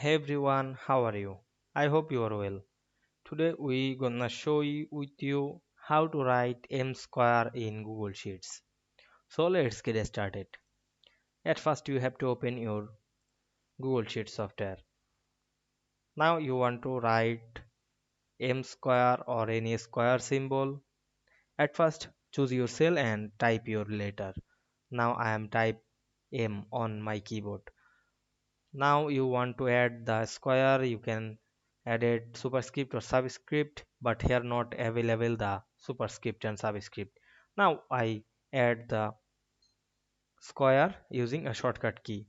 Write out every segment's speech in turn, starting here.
Hey everyone, how are you? I hope you are well. Today we gonna show you with you how to write m square in Google Sheets. So let's get started. At first you have to open your Google Sheets software. Now you want to write m square or any square symbol. At first choose your cell and type your letter. Now I am type M on my keyboard. Now you want to add the square, you can add it superscript or subscript, but here not available the superscript and subscript. Now I add the square using a shortcut key.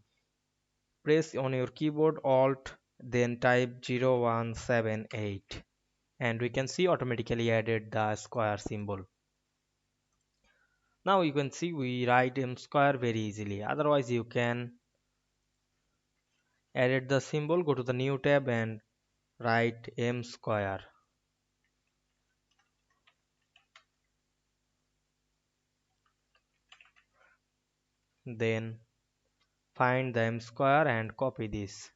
Press on your keyboard Alt, then type 0178 and we can see automatically added the square symbol. Now you can see we write m square very easily. Otherwise you can edit the symbol, go to the new tab and write m square. Then find the m square and copy this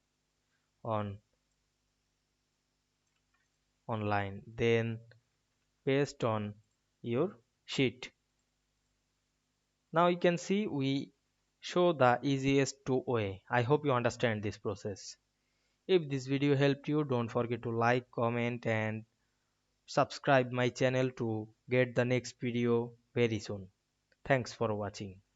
on online. Then paste on your sheet. Now you can see we show the easiest way. I hope you understand this process. If this video helped you, don't forget to like, comment and subscribe my channel to get the next video very soon. Thanks for watching.